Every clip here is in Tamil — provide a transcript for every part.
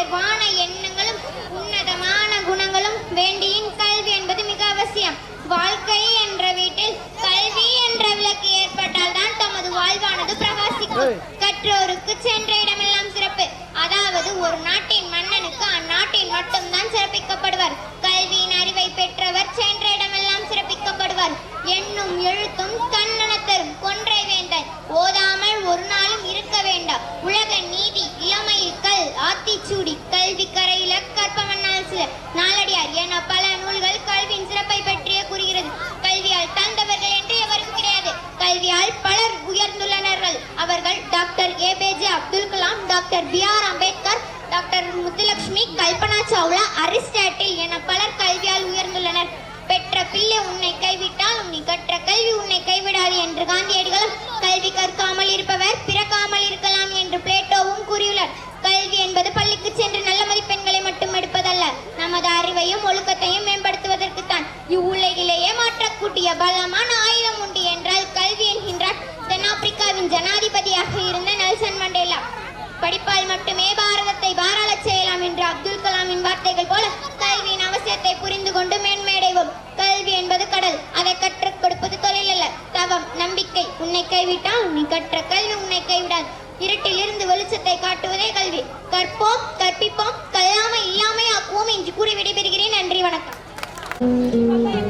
உயர்வான எண்ணங்களும் உன்னதமான குணங்களும் வேண்டியின் கல்வி என்பது மிக அவசியம். வாழ்க்கை என்ற வீட்டில் கல்வி என்ற விளக்கு ஏற்பட்டால் தான் தமது வாழ்வானது பிரகாசிக்கும். கற்றோருக்கு சென்ற இடமெல்லாம் சிறப்பு. அதாவது ஒரு நாட்டின் மன்னனுக்கு அந்நாட்டின் மட்டும்தான் சிறப்பிக்கப்படுவார். கல்வியின் அறிவை பெற்றவர் சென்ற இடமெல்லாம் சிறப்பிக்கப்படுவார். எண்ணும் எழுத்தும் தன்னணத்தரும் கொன்றை வேந்தன் ஓதாமல் ஒரு நாளும் இருக்க வேண்டாம். உலக நீதி இளமையில் கல் ஆத்திச்சூடி கல்வி கரையில கற்பமன்னால் சில நாளடியார் என பல நூல்கள் கல்வியின் சிறப்பை பற்றிய கூறுகிறது. கல்வியால் தந்தவர்கள் என்று எவரும் கிடையாது. கல்வியால் பலர் உயர்ந்துள்ளனர்கள். அவர்கள் doctor A P J Abdul Kalam, doctor BR Ambedkar, doctor Muthulakshmi, Kalpana Chawla, Aristotle என பலர் கல்வியால் உயர்ந்துள்ளனர். பெற்ற பிள்ளை உன்னை கைவிட்டால் நீ கற்ற கல்வி உன்னை கைவிடாது என்று காந்தியடிகளும், கல்வி கற்காமல் இருப்பவர் பிறக்காமல் இருக்கலாம் என்று பிளேட்டோவும் கூறியுள்ளார். கல்வி என்பது பள்ளிக்கு சென்று நல்ல மதிப்பெண்களை மட்டும் எடுப்பதல்ல, நமது அறிவையும் ஒழுக்கத்தையும் மேம்படுத்துவதற்குத்தான். இவ்வுலகிலேயே மாற்றக்கூடிய பலமான ஆயுதம் உண்டு என்றால் கல்வி என்கின்றார் தென்னாப்பிரிக்காவின் ஜனாதிபதியாக இருந்த நெல்சன் மண்டேலா. படிப்பால் மட்டுமே பாரதத்தை பாராளச் செய்யலாம் என்ற அப்துல் கலாமின் வார்த்தைகள் போல கல்வியின் அவசியத்தை புரிந்து கொண்டு மேன்மையடைவோம். கல்வி என்பது கடல், அதை கற்றுக் கொடுப்பது தொழில் அல்ல, தவம், நம்பிக்கை. உன்னை கைவிட்டால் நீ கற்ற கல்வி உன்னை கைவிடாது. இருட்டில் இருந்து வெளிச்சத்தை காட்டுவதே கல்வி. கற்போம், கற்பிப்போம், கல்லாமை இல்லாமை ஆக்குவோம் என்று கூறி விடைபெறுகிறேன். நன்றி, வணக்கம். Arriba,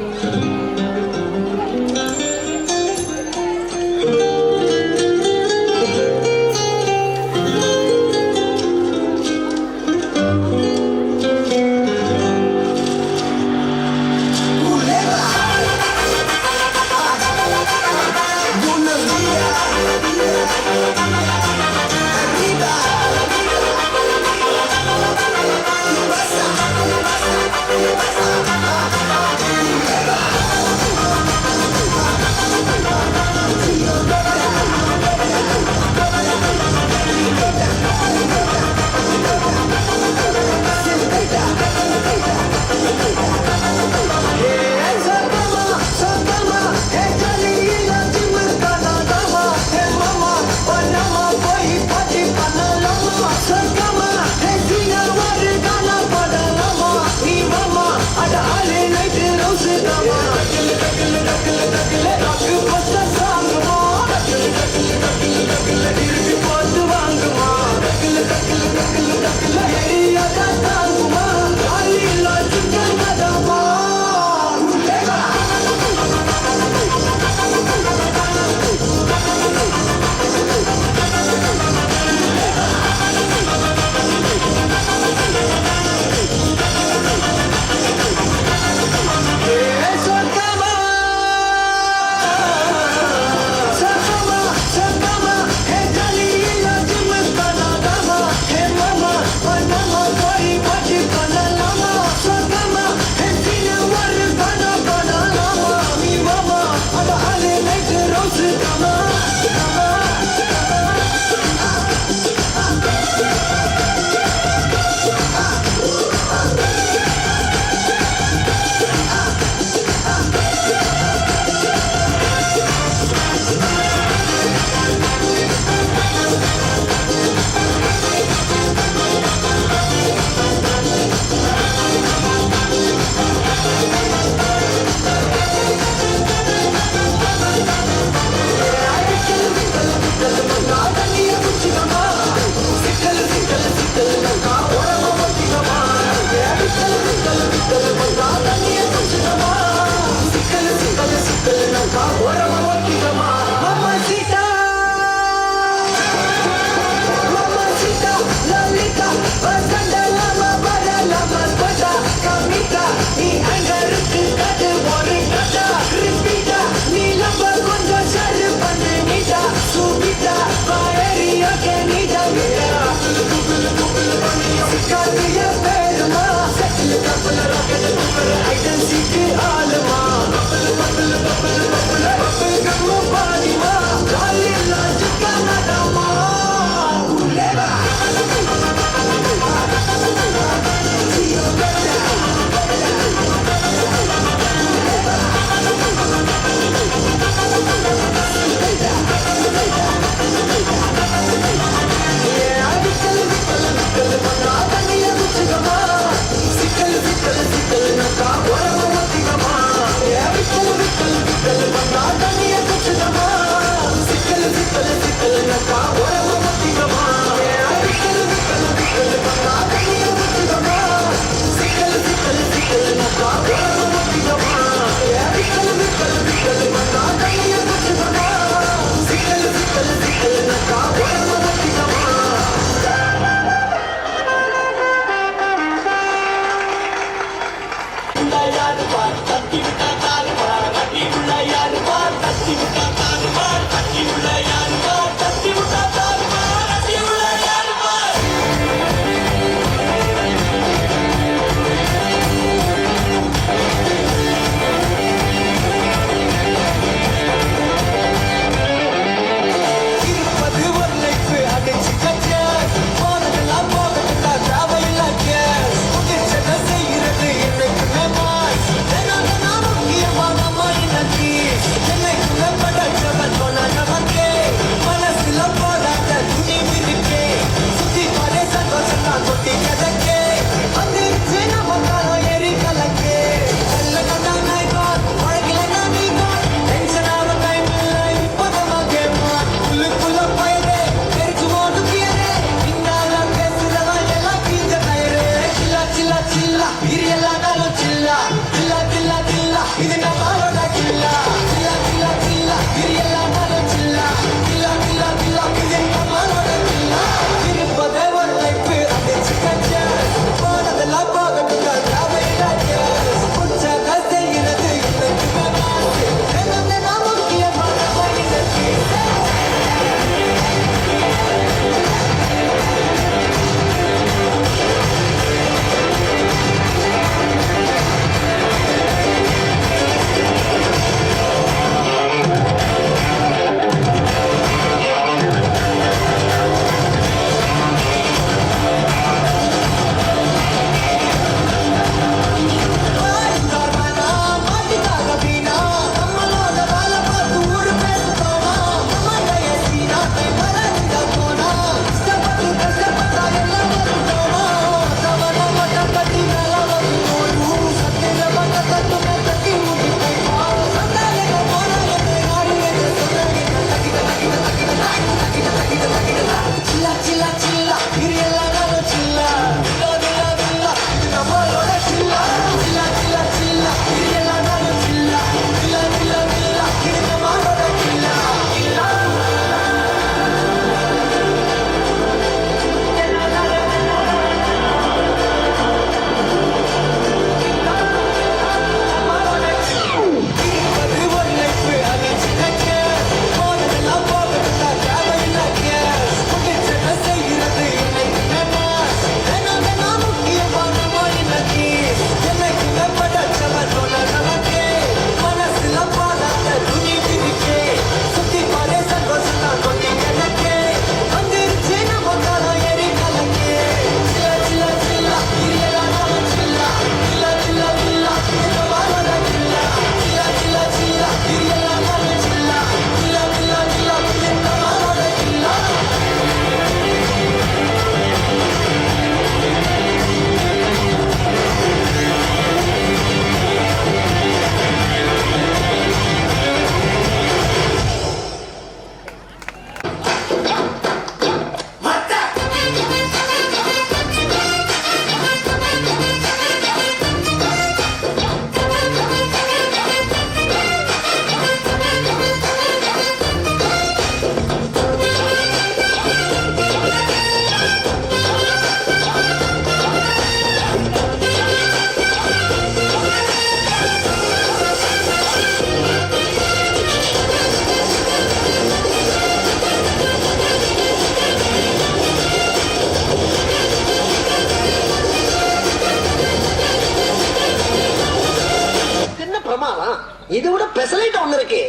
இது விட பெசலைட் ஒண்ணு இருக்கு.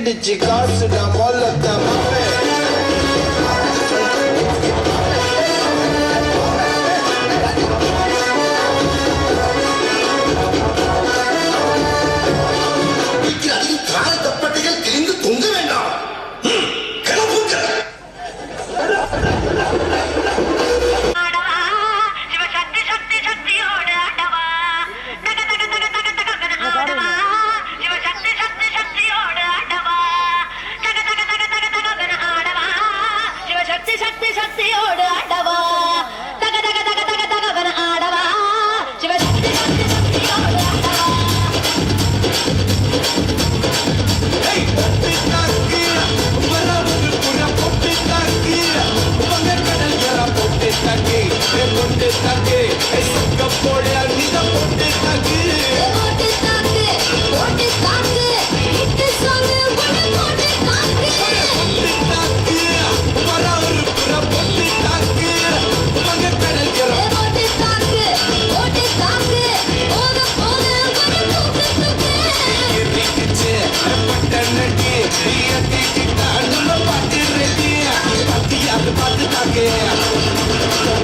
டிச்சு காசுடா மொல்லத்த மாமே தப்பட்டைகள் கிழிந்து தொங்க வேண்டாம். சக்க போட நீத போட்டு தாக்கு போட்டு தாக்கு போட்டு தாக்கு ஹிட் சாங் போட்டு தாக்கு போட்டு தாக்கு வர ஒரு புற போட்டு தாக்கு மங்க கடல்கிற போட்டு தாக்கு போக தூக்கு எரிக்கிச்சு பட்டனடி ஏத்திக்கிட்டா நம்ம பாட்டு ரெடி பத்தியாது பார்த்து தாக்கு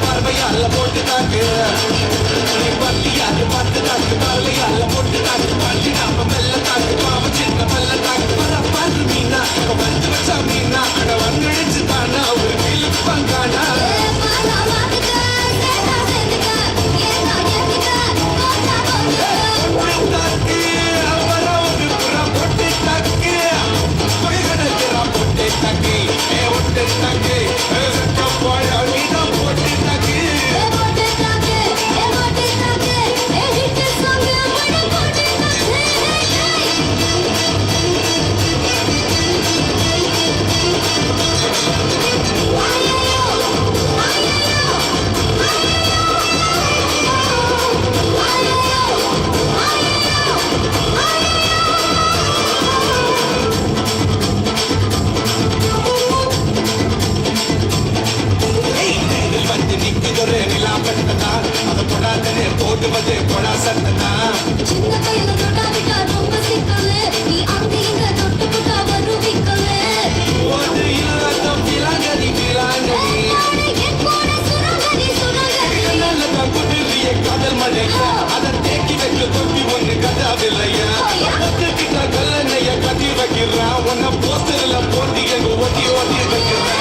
பார்வையால போட்டு தாக்கு நீ பத்தியாது பார்த்து தாக்கு பார்வையால போட்டு தாக்கு பாட்டி நாம மெல்ல தாக்கு பாவ சின்ன மெல்ல தாக்கு வர பாரு மீனா வந்து வச்சா மீனா அட வந்துடுச்சு தானா ஒரு கிளு பங்கானா தாக்கு வர ஒரு புற போட்டு தாக்கு பகைகடல்கிறா போட்டு தாக்கு ஒட்டு தாக்கு சக்க போட நீதான் போட்டு தாக்கு வந்து நிக்குதொரு நிலா பட்டதா அத போடாதே போடுவது போடா சட்டதா சின்ன கையில தொட்டாவிட்டா ரொம்ப சிக்கலு நீ அங்க இங்க தொட்டு புட்டா வரும் விக்கலு ஒரு இல்லாத விலாங்கடி விலாங்கடி என் கூட சுரங்கடி நல்லதா குதிரிய காதல் மழையா அத தேக்கி வைக்க தொட்டி ஒண்ணு கதாவில்லையா ஒத்துக்கிட்ட கல்லணைய கட்டி வைக்கிறா உன்னை போஸ்டர்ல போட்டி எங்க ஒட்டி ஒட்டி வைக்கிறா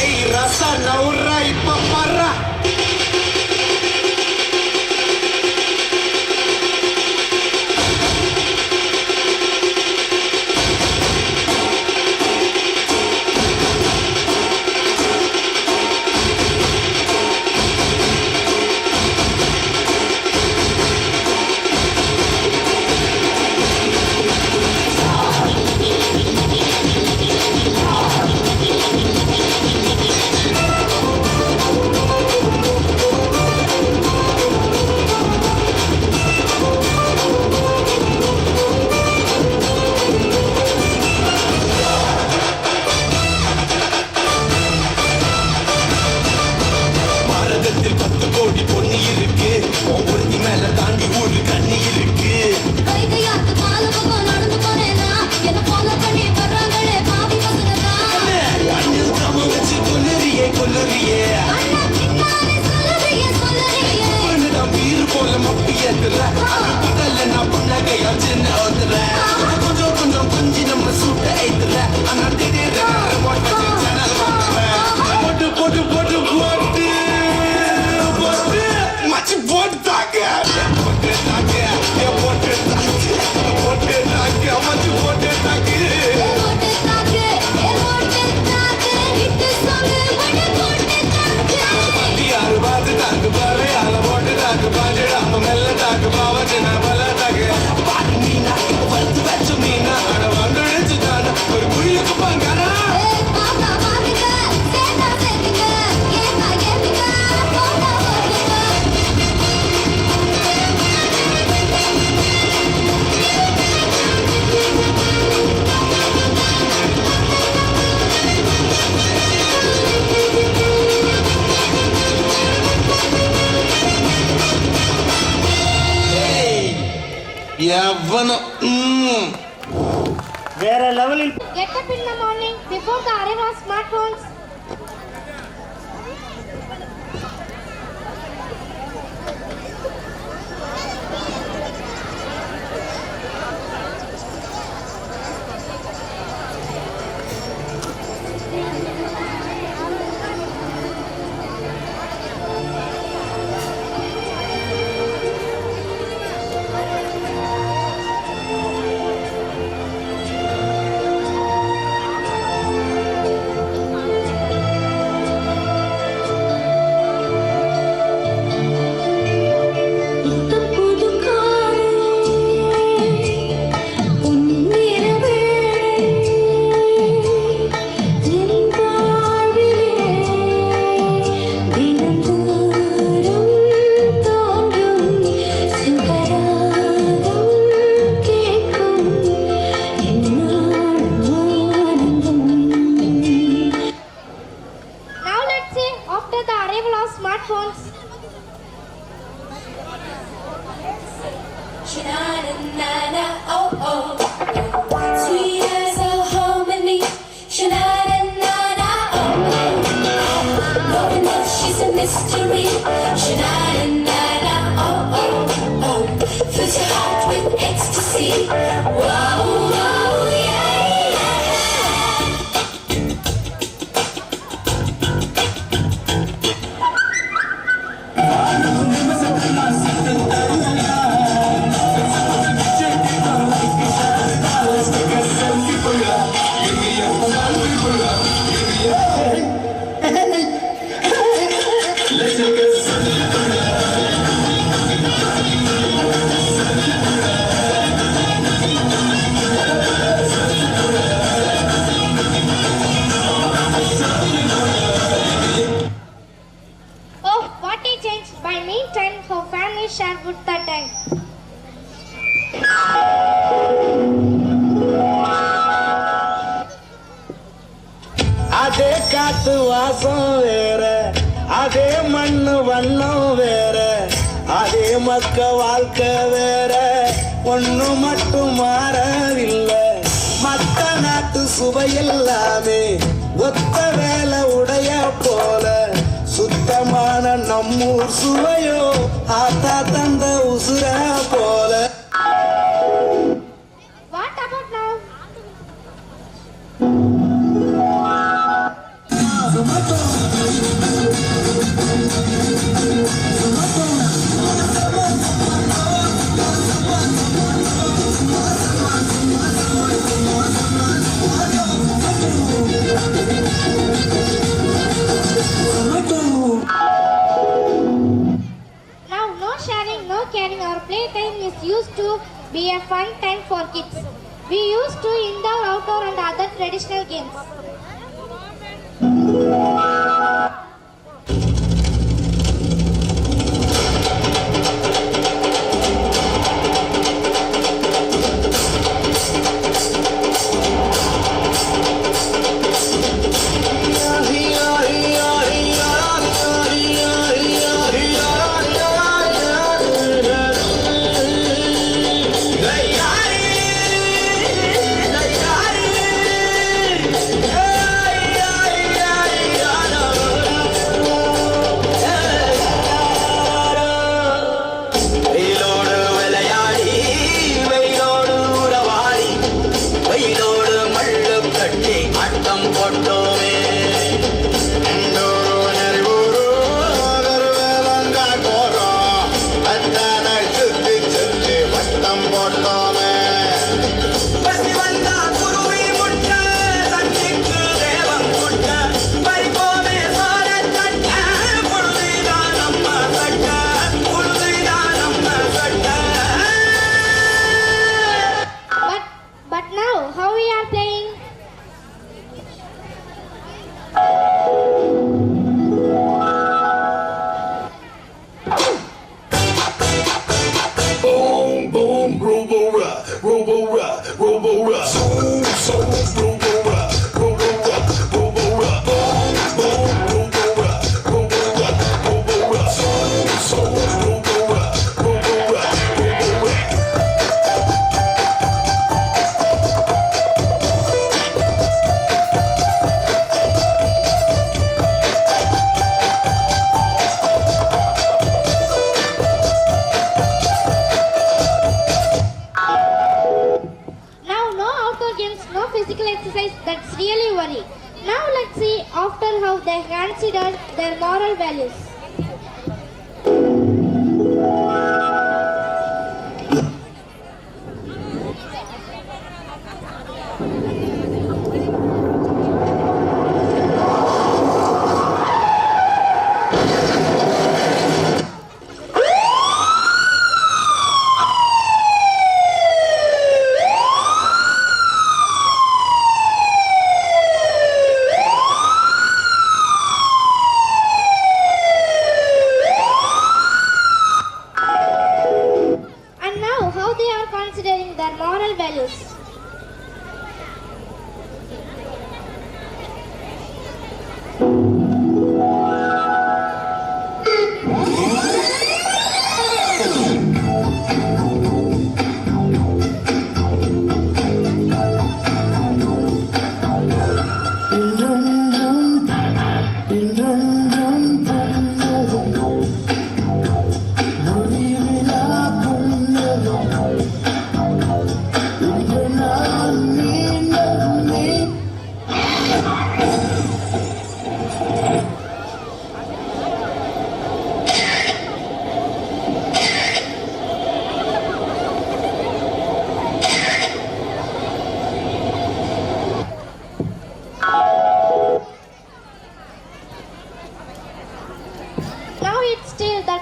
ஏய் ரசா நவுரா இப்ப பர்றா பாரதத்தில் 10 கோடி பொண்ணு இருக்கு ஒவ்வொருத்தி மேல தாண்டி ஒரு கண்ணி இருக்கு கைதையாத்து பால பக்கம் நடந்து போனேனா என்ன ஃபாலோ பண்ணி வர்றாங்களே பாவி பசங்கதா அண்ணில் தம வச்சு கொல்லறியே கொல்லறியே அண்ணா பின்னாலே சொல்லறியே பொண்ணுதான் வீறு போல மப்பி ஏத்துற அது பகல்ல நான் பொண்ணகையா சின்ன ஓதுற கொஞ்சம் கொஞ்சம் கொஞ்சி நம்ம சூட்ட ஏத்துற ஆனா திடீர்னு ரிமோட் வச்சு சேனல் போட்டு போட்டு போட்டு போட்டு போட்டு மச்சி போட்டாங்க போட்டு தாங்க போட்டு தாங்க போட்டு தாங்க மச்சி போட்டு தாங்க போட்டு தாக்கு ஹிட் சாங் போட்டு தாக்கு யாரு பார்த்து தாக்கு பாரு அல போட்டு தாக்கு பாரு நம்ம மெல்ல தாக்கு பாவச்சு நான் பல தாக்கு பாட்டு மீனா வறுத்து வச்ச மீனா அட வந்துடுச்சு தானே ஒரு குழியுக்கு பங்கானா பாப்பா பாருங்க சேட்டா சேட்டுங்க ஏமா ஏத்துங்க போட்டா போட்டுங்க எவனும் வேற லெவலில் Get up in the morning before the arrival of smartphones. smartphones. Sha-na-na-na-na, oh oh, sweet as a harmony. Sha-na-na-na-na, oh oh, knowing that she's a mystery. Sha-na-na-na-na, oh oh, oh, fills your heart with ecstasy. Whoa, whoa, yeah, yeah. Oh, what a change! By meantime, her family shared wood that time. அதே காத்து வாசம் வேற, அதே மண்ணு வண்ணம் வேற, அதே மக்க வாழ்க்கை வேற, ஒண்ணு மட்டும் மாறவில்லை. மத்த நாட்டு சுவையெல்லாமே ஒத்த வேலை உடைய போல, சுத்தமான நம்மூர் சுவையோ ஆத்தா தந்த உசுர போல. What about now? Now, no sharing, no caring. Our playtime is used to be a fun time for kids. We used to indoor, outdoor, and other traditional games. Yeah.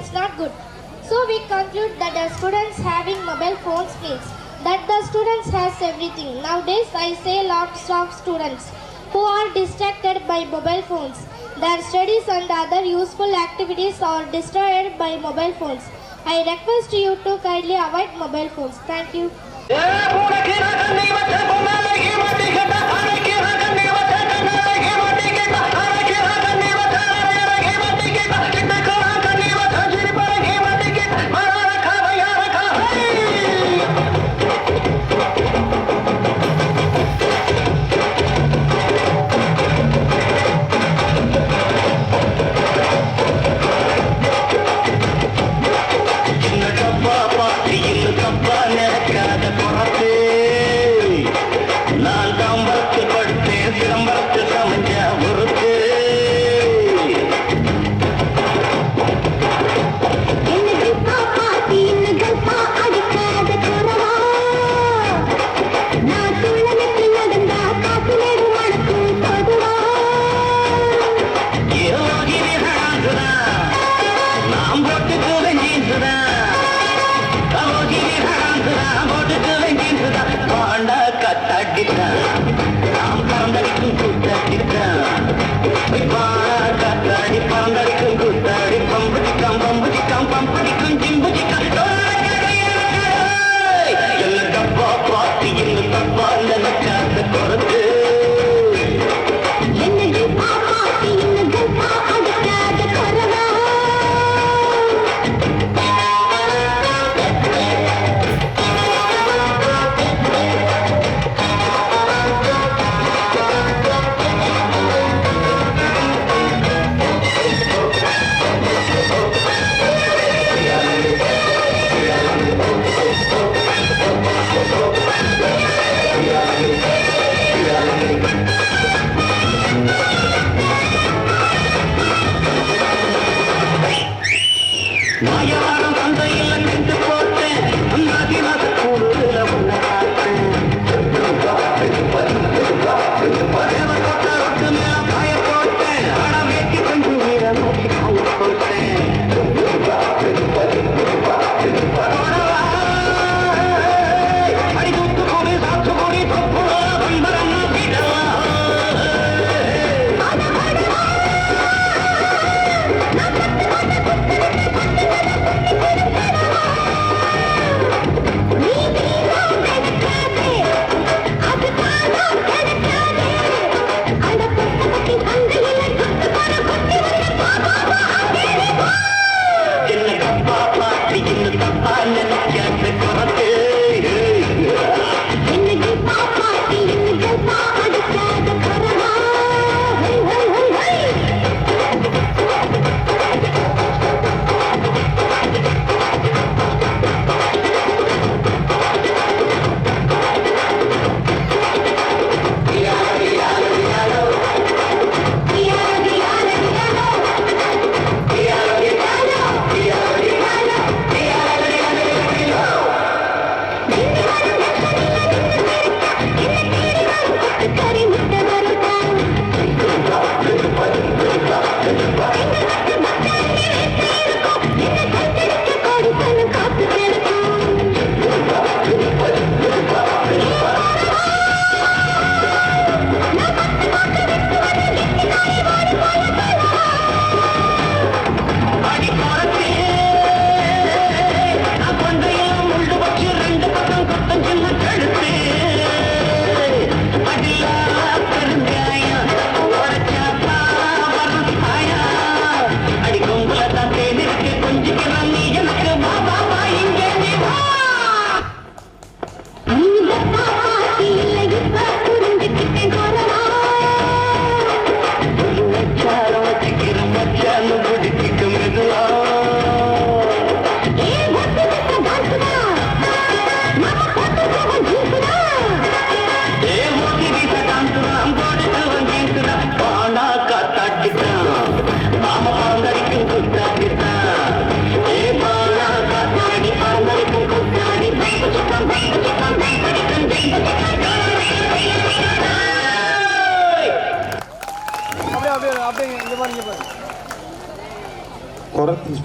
that's not good. So we conclude that the students having mobile phones means that the students has everything. Nowadays I say lots of students who are distracted by mobile phones. Their studies and other useful activities are destroyed by mobile phones. I request you to kindly avoid mobile phones. Thank you. நான் தாம்பரத்து படுத்தேன் சிதம்பரத்து சமைஞ்ச முறுக்கு நாம் போட்டுக்கு வெஞ்சீன்சுதான் போட்டுக்கு வெஞ்சீன்சுதான் பாண்டா கத்தாட்டித்தான் நாம் பறந்தடிக்கும் கூத்தாட்டித்தான் காத்தாடி பறந்தடிக்கும் கூத்தாடி பம்புடிக்காம் பம்புடிக்கும் ஜிம்புடிக்காம் என்ன தப்பா பார்த்து என்ன தப்பா நினைக்காத குறைத்து மாயவாரம் சந்தையில் நின்று போட்டேன் நதிவாச கூடுதல உன்னை பார்த்தேன் மேல காய போட்டேன் ஆனா வேட்டி கொஞ்சம் வீர நோக்கி காய போட்டேன் அடி தூத்து கூடி சாத்து கூடி தொப்பு வந்தரம் வீடலாம்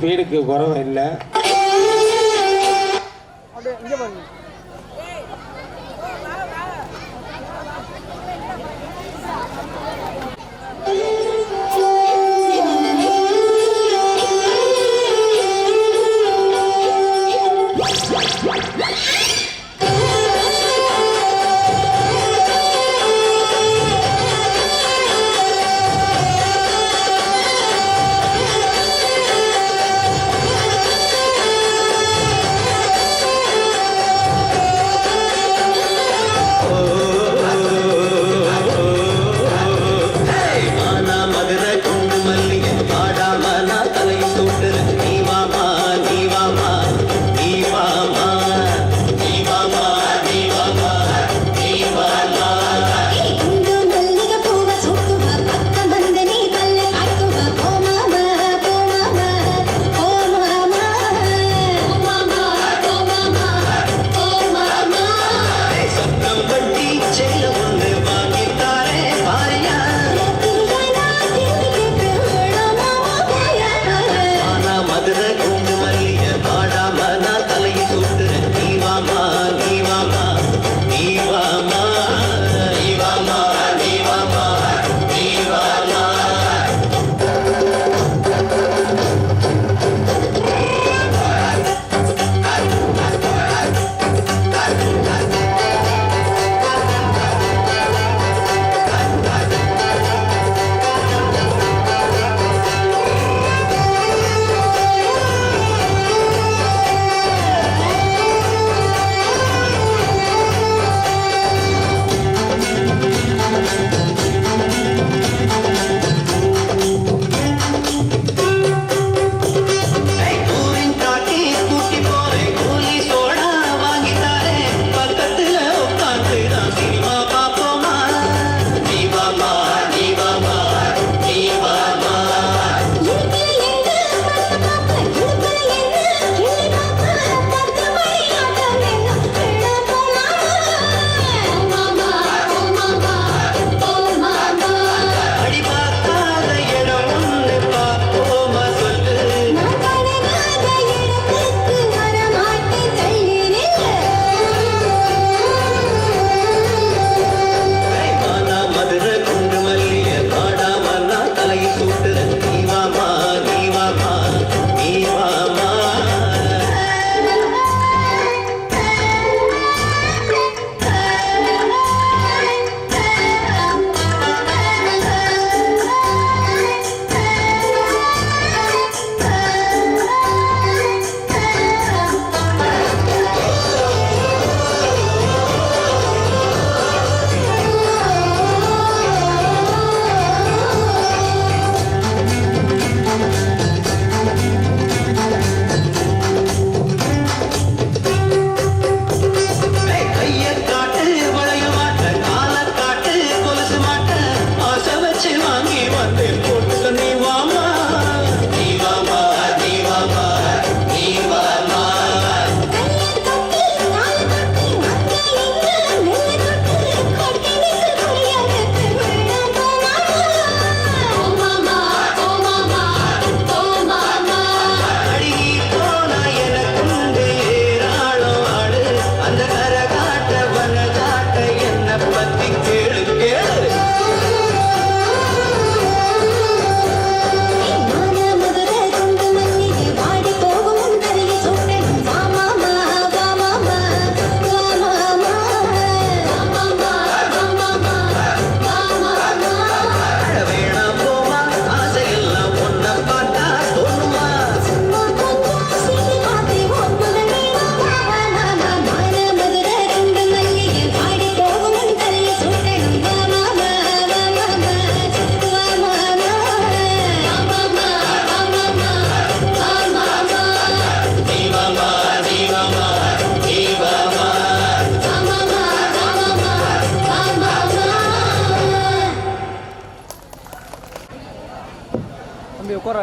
ஸ்பீடுக்கு குறவு இல்லை.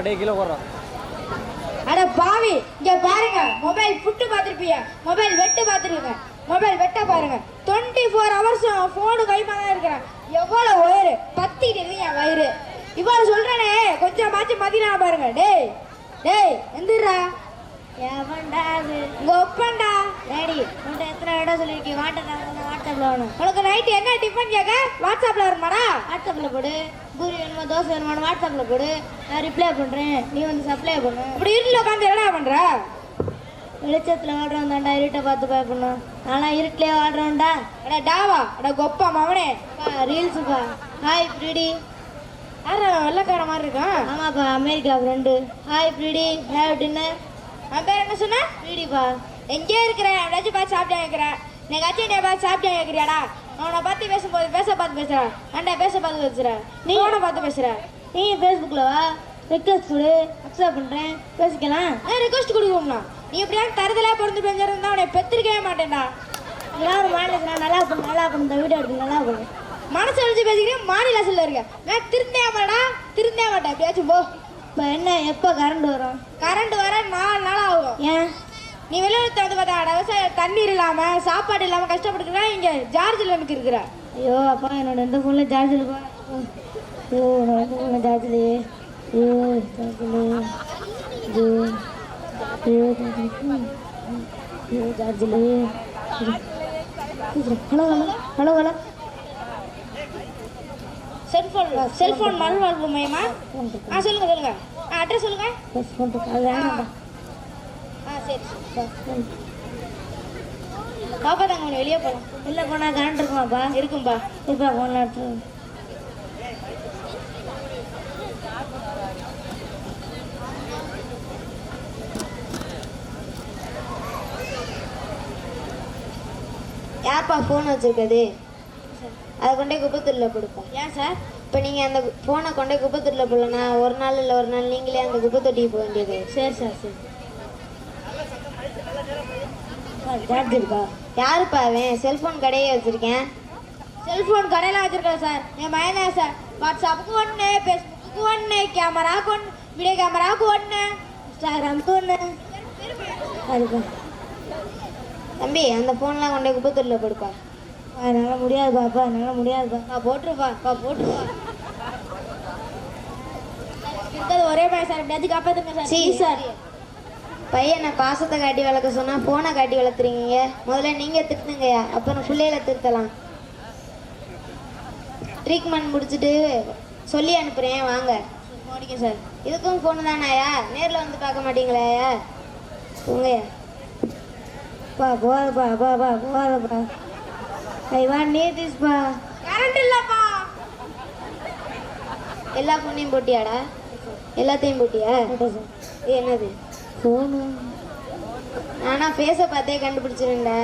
டே கிலோ போடுறோம். அட பாவி, இங்க பாருங்க, மொபைல் புட்டு பார்த்துருப்பீங்க, மொபைல் வெட்டு பார்த்துருங்க, மொபைல் வெட்ட பாருங்க. 24 hours போனு கைமா தான் இருக்கிறேன். எவ்வளவு வயிறு பத்திட்டு இருக்கு என் வயிறு. இவ்வளவு சொல்றேனே, கொஞ்சம் மாச்சு மதினா பாருங்க. டேய் டேய் எந்திரா. எவன்டா அது? உங்க ஒப்பன்டா. டேடி உன்கிட்ட எத்தனை இடம் சொல்லியிருக்கேன் வாட்ஸ்அப்பில் வேணும். உனக்கு நைட்டு என்ன டிஃபன் கேட்க வாட்ஸ்அப்ல வருமாடா? வாட்ஸ்அப்பில் போடு. பூரி வேணுமா தோசை வேணுமான்னு வாட்ஸ்அப்பில் போடு. நான் ரிப்ளை பண்ணுறேன், நீ வந்து சப்ளை பண்ணு. இப்படி இருட்டில் உட்காந்து என்னடா பண்ற? வெளிச்சத்தில் வாழ்றவன் தாண்டா இருட்டை பார்த்து பயப்படணும். நான்லாம் இருட்டிலே வாழ்றவன்டா. அடா டாவா, அடா கொப்பா மவனே. ரீல்ஸுப்பா. ஹாய் ப்ரீடி. யாரா வெள்ளக்கார மாதிரி இருக்கான்? ஆமாப்பா, America friend. Hi Preeti, have dinner. அவன் பேர் என்ன சொன்ன? ப்ரீடிப்பா. எங்கே இருக்கிற ஏதாச்சும் பார்த்து சாப்பிட்டா கேட்குறேன். நீங்காச்சும் என்னை பார்த்து சாப்பிட்டா கேட்குறியாடா? அவனை பார்த்து பேசும்போது பார்த்து பேசுகிறேன். அண்டா பார்த்து பேசுகிறேன். நீ அவனை பார்த்து பேசுகிற. நீ ஃபேஸ்புக்கில் வா, ரிக்வெஸ்ட் கொடு, அக்செப்ட் பண்ணுறேன், பேசிக்கலாம். ரிக்வெஸ்ட் கொடுக்கணும்னா நீ எப்படியாவது தரதெல்லாம் பிறந்து பெஞ்சிருந்தா அவனை பெற்றிருக்கவே மாட்டேன்டா. எல்லாரும் மாநிலத்தில் நல்லா பண்ணு, இந்த வீடியோ எடுத்து நல்லா பண்ணு. மனசு வச்சு பேசிக்கிறேன், மாநில சொல்ல இருக்க. நான் திருந்தே மாட்டேன் எப்படியாச்சும் போ. இப்போ என்ன, எப்போ கரண்ட் வரும்? கரண்ட் வர 4 நாள் ஆகும். ஏன் நீ வெளியூர் வந்து பார்த்தா விவசாயம் தண்ணீர் இல்லாமல் சாப்பாடு இல்லாமல் கஷ்டப்பட்டுக்கிறா. இங்கே ஜார்ஜில் எனக்கு இருக்கிற. ஐயோ அப்பா, என்னோட இந்த ஃபோனில் சார்ஜ் இல்லைப்பா. ஐயோ என்னோட இந்த ஃபோனில் சார்ஜ் இல்லையே. ஐயோ சார்ஜ் இல்லையே. ஐயோ சார்ஜ் இல்லையே. ஹலோ செல்ஃபோன் மறுவாழ்வு மையமா? சொல்லுங்க அட்ரஸ் சொல்லுங்க. அது வேணாம்ப்பா. சரி பாப்பா தாங்க ஒன்று வெளியே போகலாம். வெளில போனால் கரண்ட் இருக்குமாப்பா? இருக்கும்பா. இப்போ ஃபோனில் எடுத்து யார்ப்பா ஃபோன் வச்சுருக்குது? அதை கொண்டே குப்பத்தூரில் கொடுப்பா. ஏன் சார்? இப்போ நீங்கள் அந்த ஃபோனை கொண்டே குப்பத்தூரில் போடலன்னா ஒரு நாள் இல்லை ஒரு நாள் நீங்களே அந்த குப்பை தொட்டிக்கு போக வேண்டியது. சரி சரி சார்ஜ் இருக்கா? யாருப்பா அவன்? செல்ஃபோன் கடையே வச்சுருக்கேன். செல்ஃபோன் கடையில் வச்சுருக்கேன் சார். என் மயன் சார். வாட்ஸ்அப்புக்கு ஒன்று, ஃபேஸ்புக்கு ஒன்று, கேமராவுக்கு ஒன்று, வீடியோ கேமராவுக்கு ஒன்று, இன்ஸ்டாகிராமுக்கு ஒன்று. அதுப்பா தம்பி அந்த ஃபோன்லாம் கொண்டே குப்பத்தூரில் கொடுப்பா. என்னால் முடியாதுப்பா. என்னால் முடியாதுப்பா. போட்டுருப்பா இருக்கிறது ஒரே பையன் சார். எப்படியாச்சும் காப்பாற்றுங்க சார். சீ சார் பையனை பாசத்தை காட்டி வளர்க்க சொன்னால் ஃபோனை காட்டி வளர்த்துறீங்க. முதல்ல நீங்கள் திருத்துங்கய்யா, அப்புறம் பிள்ளைகளை திருத்தலாம். ட்ரீட்மெண்ட் முடிச்சுட்டு சொல்லி அனுப்புகிறேன், வாங்க. ஓடிங்க சார். இதுக்கும் ஃபோனு தானாயா? நேரில் வந்து பார்க்க மாட்டீங்களாயா? உங்கய்யா போகாதப்பா. ஐ வாண்ட் நீட் திஸ்ப்பா. கரண்ட் இல்லைப்பா. எல்லா ஃபோனையும் போட்டியாடா? எல்லாத்தையும் போட்டியா? இது என்னது ஃபோனு? நானா ஃபேஸை பார்த்தே கண்டுபிடிச்சிருந்தா.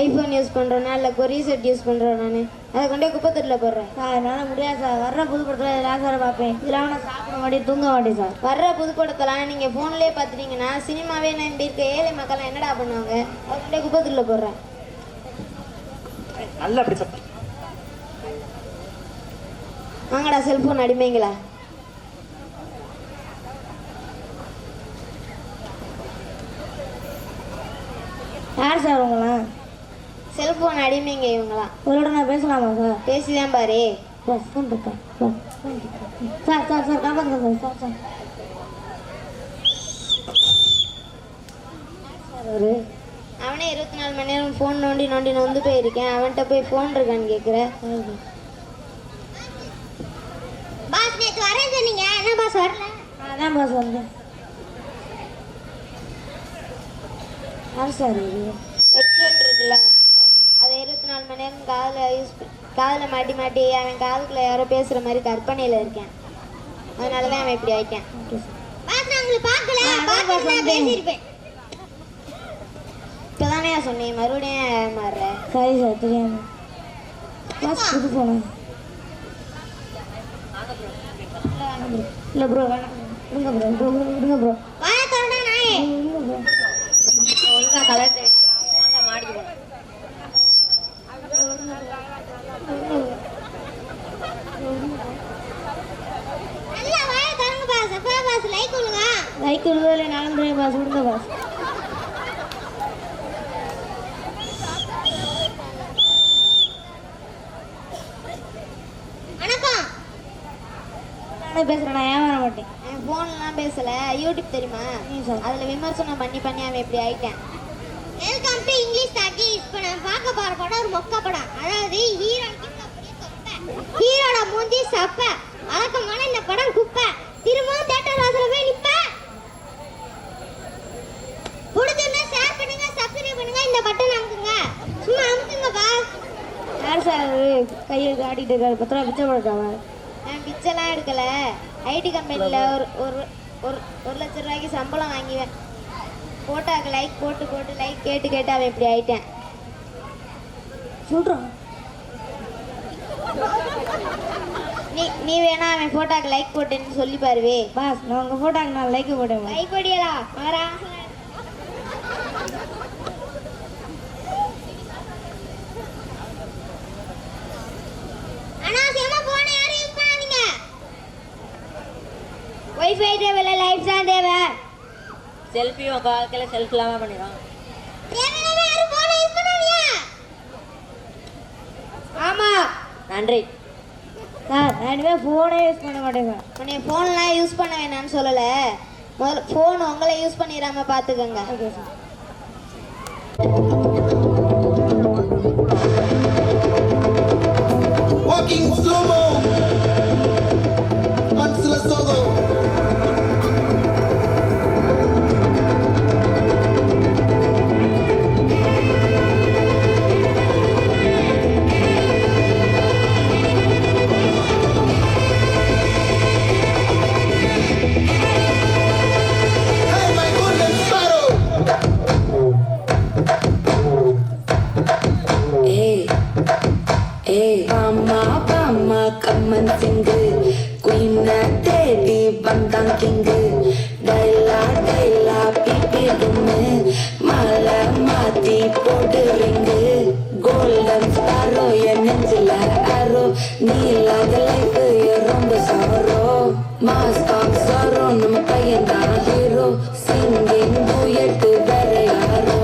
ஐஃபோன் யூஸ் பண்ணுறோன்னா இல்லை கொரி செட் யூஸ் பண்ணுறேன். நான் அதை கொண்டே குப்பத்தூரில் போடுறேன். சார் என்னால் முடியாது சார். வர்ற புது படத்தில் எல்லாம் சார் பார்ப்பேன். இதெல்லாம் நான் சாப்பிட மாட்டேன், தூங்க மாட்டேன் சார். வர்ற புதுப்படத்தெல்லாம் நீங்கள் ஃபோன்லேயே பார்த்துட்டீங்கன்னா சினிமாவே நம்பி இருக்க ஏழை மக்கள்லாம் என்னடா பண்ணுவாங்க? அதை கொண்டே குப்பத்தூரில் போடுறேன். நல்லா அப்படி சார். வாங்கடா செல்ஃபோன் அடிமைங்களா. யார் சார் உங்களாம்? செல்ஃபோன் அடிமைங்க இவங்களாம். உங்களோட நான் பேசலாமா சார்? பேசிதான் பாரு. ஃபோன் இருக்கா சார்? காப்பாற்றுங்க சார். சார் ஒரு அவனே 24 மணி நேரம் ஃபோன் நோண்டி நொந்து போயிருக்கேன். அவன்கிட்ட போய் ஃபோன் இருக்கான்னு கேட்குற. பாஸ் நேற்று வரேன்னு சொன்னீங்க, என்ன பாஸ் வரல? அதான் பாஸ் வந்தேன். யார் சார் இது? ஹெட்செட் இருக்குல்ல, அதை 24 மணி நேரம் காதில் மாட்டி அவன் காதுக்குள்ள யாரோ பேசுகிற மாதிரி கற்பனையில் இருக்கேன். அதனால தான் அவன் இப்படி ஆயிட்டேன். பாஸ் நான் உங்களை பார்க்கல, பேசியிருப்பேன். இப்போ தானே சொன்னேன், மறுபடியும் மாறுற. சரி சார், தெரியாம. பாஸ் புது போனேன். இல்லை ப்ரோ, வேணாம். விடுங்க ப்ரோ. வாய தரடா நாயே. விடுங்க ப்ரோ. ஒழுங்கா கலர் மாடிக்கு போனேன். நல்லா வாய தரங்க பாஸ். அப்பா பாஸ் லைக் கொடுங்க. லைக் விடுதலை நாலு பாஸ். விடுங்க பாஸ். வணக்கம். நானே பேசுகிறேன், நான் ஏன் வர மாட்டேன். ஃபோன்லாம் பேசல, யூடியூப் தெரியுமா? அதில் விமர்சனம் பண்ணி பண்ணி அவன் இப்படி ஆயிட்டேன். Welcome to English talkie. இப்போ நான் பார்க்க போற படம் ஒரு மொக்க படம். அதாவது ஹீரோட மூஞ்சி சப்ப. வழக்கமான இந்த படம் குப்பை. திரும்பவும் தியேட்டர் வாசல்ல போய் நிப்ப. பிடிச்சிருந்தா ஷேர் பண்ணுங்க, சப்ஸ்கிரைப் பண்ணுங்க, இந்த பட்டன் அமுக்குங்க. சும்மா அமுக்குங்க பாஸ். யார் சார் கையை காட்டிட்டு இருக்காரு? 10 ரூபா பிச்சை போடுறாங்க. நான் பிச்சைலாம் எடுக்கல. ஐடி கம்பெனியில் ஒரு லட்ச ரூபாய்க்கு சம்பளம் வாங்கிவேன். போட்டாக்கு லைக் போட்டு லைக் கேட்டு அவன் இப்படி ஆயிட்டேன். சொல்றான். நீ வேணா அவன் போட்டாக்கு லைக் போட்டேன்னு சொல்லி பாருவே. பாஸ், நான் உங்க போட்டாக்கு நான் லைக் போட்டேன். லைக் போடியலா வரா. அனாவசியமா போனை யாரும் யூஸ் பண்ணாதீங்க. வைஃபை தேவையில்ல, லைட் தான் தேவை. செல்ஃபி உங்க வாழ்க்கையில செல்ஃப் இல்லாம பண்ணிடும். தேவையில்லாம யாரும் போனை யூஸ் பண்ணாதீங்க. ஆமா, நன்றி சார். நான் இனிமேல் ஃபோனே யூஸ் பண்ண மாட்டேங்க. உன்னை ஃபோன்லாம் யூஸ் பண்ண வேணாம்னு சொல்லலை. முதல்ல ஃபோன் உங்களை யூஸ் பண்ணிடாம பார்த்துக்கோங்க. Okay sir. Walking slow-mo மனசுல சோகம் Hey my golden sparrow Bama, come and sing Queen தேடி வந்தான் கிங்கு டைலா பிபி கும்மு மாலை மாத்தி போட்டு ரிங்கு கோல்டன் ஸ்பாரோ என் நெஞ்சில ஆரோ நீ இல்லாத லைஃப் ரொம்ப சாரோ மாஸ்டாக் சாரோ நம்ம பையன் தான் ஹீரோ சிங்கிங் டூயட் வேற யாரோ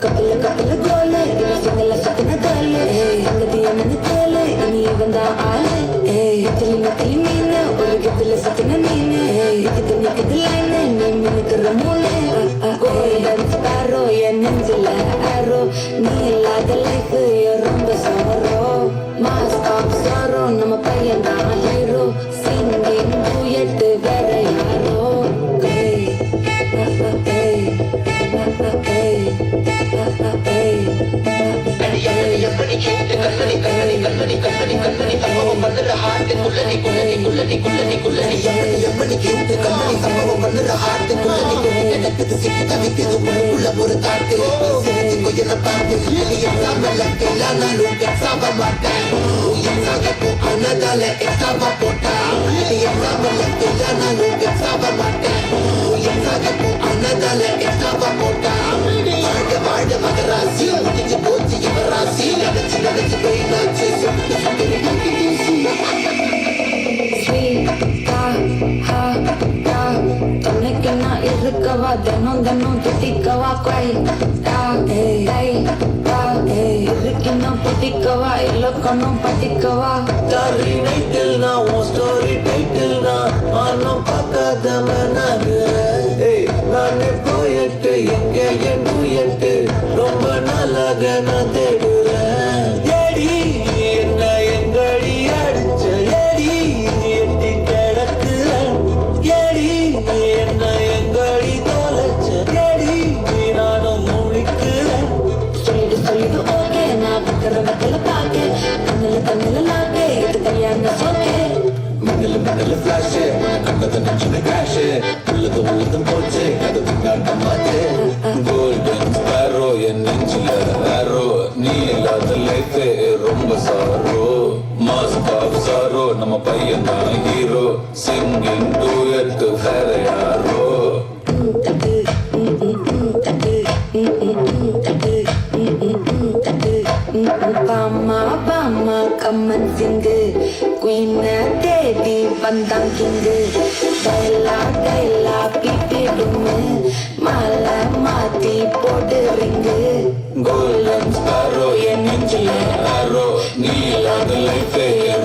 கப்பல் கோலு சிங்கல சத்தின கோலு சங்கதி என்ன கோலு இனி இவன் தான் ஆளு நெத்திலி மீனு ஒரு கத்துல சத்தின மீனு இது நிக்குது லைனு நீ மினுக்குற மூளை கோல்டன் ஸ்பாரோ என் நெஞ்சில ஆரோ நீ இல்லாத லைஃப் ரொம்ப சாரோ மாஸ்டாக் சாரோ நம்ம பையன் தான் ஹீரோ சிங்கிங் டூயட் வேற யாரோ வாழ மகராசி முடிஞ்சு போச்சு இவராசி நினைச்சு போயிடாச்சு இருக்கவா தினம் திட்டிக்கவா இருக்கணும் பிடிக்கவா இலக்கணம் படிக்கவா தாரி நைட்டில் நான் உன் ஸ்டோரி டைட்டில் நான் ஆனும் பார்க்காதவன் நானே போயிட்டு எங்க என் டூயட்டு ரொம்ப நாளாக நான் தேடுறேன் ஏடி என்ன எங்கடி அடிச்ச ஏடி எட்டி கிடக்குறேன் ஏடி என்ன எங்கடி தொலைச்ச ஏடி நானும் முழிக்கிறேன் சொல்லிடு ஓகே நான் பக்கத்துல பாக்க கண்ணில லாக்கே இது கல்யாணம் சோக்கே மின்னல் ஃபிளாஷ் கண்டத நெஞ்சின கேஷ் உள்ளதும் போச்சு அது நாட்டம் மாச்சு கோல்டன் ஸ்பாரோ என் நெஞ்சில ஆரோ நீ இல்லாத லைஃப் ரொம்ப சாரோ மாஸ்டாப் சாரோ நம்ம பையன் தான் ஹீரோ சிங்கிங் டூயட் வேற யாரோ Bama, come and sing Queen தேடி வந்தான் கிங்கு டைலா பிபி கும்மு மாலை மாத்தி போட்டு ரிங்கு கோல்டன் ஸ்பாரோ என் நெஞ்சில ஆரோ நீ இல்லாத லைஃப்